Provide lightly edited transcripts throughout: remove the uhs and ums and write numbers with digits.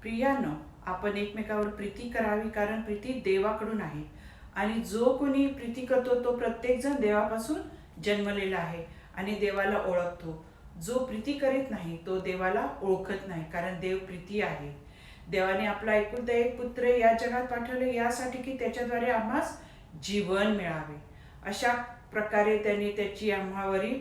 प्रियानो, आपण एकमेकावर प्रीती करावी, कारण प्रीती देवाकडून आहे आणि जो कोणी प्रीती करतो तो प्रत्येक जण देवापासून जन्मलेला आहे आणि देवाला ओळखतो. जो प्रीती करीत नाही तो देवाला ओळखत नाही, कारण देव प्रीती आहे. देवाने आपला एकुलता एक पुत्र या जगात पाठवले यासाठी की त्याच्याद्वारे आम्हास जीवन मिळावे. अशा प्रकारे त्यांनी त्याची आम्हावरील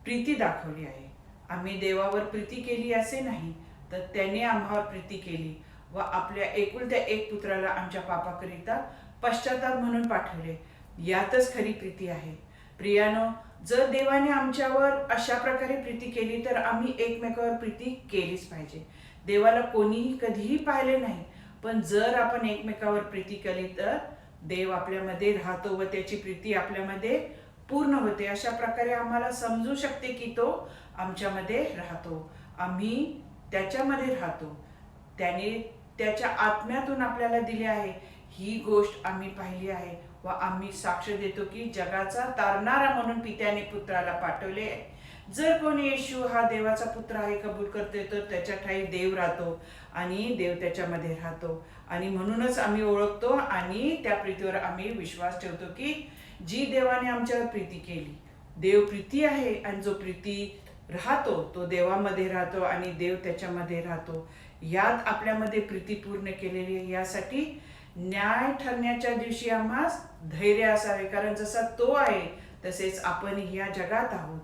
प्रीती दाखवली आहे. आम्ही देवावर प्रीती केली असे नाही, तर त्याने आम्हावर प्रीती केली व आपल्या एकुलत्या एक पुत्राला आमच्या पापाकरिता पश्चाताप म्हणून पाठवले. यातच खरी प्रीती आहे. प्रियानो, जर देवाने आमच्यावर अशा प्रकारे प्रीती केली तर आम्ही एकमेकावर प्रीती केलीच पाहिजे. देवाला कोणीही कधीही पाहिले नाही, पण जर आपण एकमेकावर प्रीती केली तर देव आपल्यामध्ये राहतो व त्याची प्रीती आपल्यामध्ये पूर्ण होते. अशा प्रकारे आम्हाला समजू शकते की तो आमच्यामध्ये राहतो, आम्ही त्याच्यामध्ये राहतो. त्याने त्याच्या आत्म्यातून आपल्याला दिले आहे. ही गोष्ट आम्ही पाहिली आहे व आम्ही साक्ष देतो की जगाचा तारणारा म्हणून पित्याने पुत्राला पाठवले. जर कोणी येशू हा देवाचा पुत्र आहे कबूल करते तर त्याच्या ठाई देव राहतो आणि देव त्याच्यामध्ये राहतो आणि म्हणूनच आम्ही ओळखतो आणि त्या प्रीतीवर आम्ही विश्वास ठेवतो की जी देवाने आमच्यावर प्रीती केली. देव प्रीती आहे आणि जो प्रीती राहतो तो देवामध्ये राहतो आणि देव त्याच्यामध्ये राहतो. यात आपल्यामध्ये प्रीती पूर्ण केलेली आहे. यासाठी न्याय ठरण्याच्या दिवशी आम्हास धैर्य असावे, कारण जसा तो आहे तसेच आपण या जगात आहोत.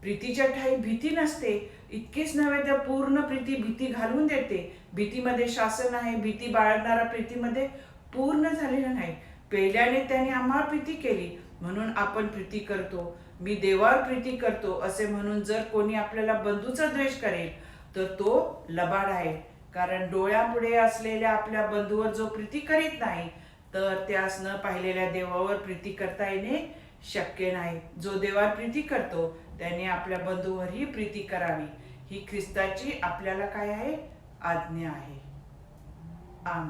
प्रीतीच्या ठाई भीती नसते. इतकेच नव्हे तर पूर्ण प्रीती भीती घालून देते. भीतीमध्ये शासन आहे. भीती बाळगणारा प्रीतीमध्ये पूर्ण झालेला नाही. पहिल्याने त्याने आम्हाला प्रीती केली म्हणून आपण प्रीती करतो. मी देवावर प्रीती करतो असे म्हणून जर कोणी आपल्याला बंधूचा द्वेष करेल तर तो लबाड आहे. कारण डोळ्यापुढे असलेल्या आपल्या बंधूवर जो प्रीती करीत नाही तर त्यास न पाहिलेल्या देवावर प्रीती करता येणे शक्य नाही. जो देवावर प्रीती करतो त्याने आपल्या बंधूवरही प्रीती करावी. ही ख्रिस्ताची आपल्याला काय आहे? आज्ञा आहे. आमेन.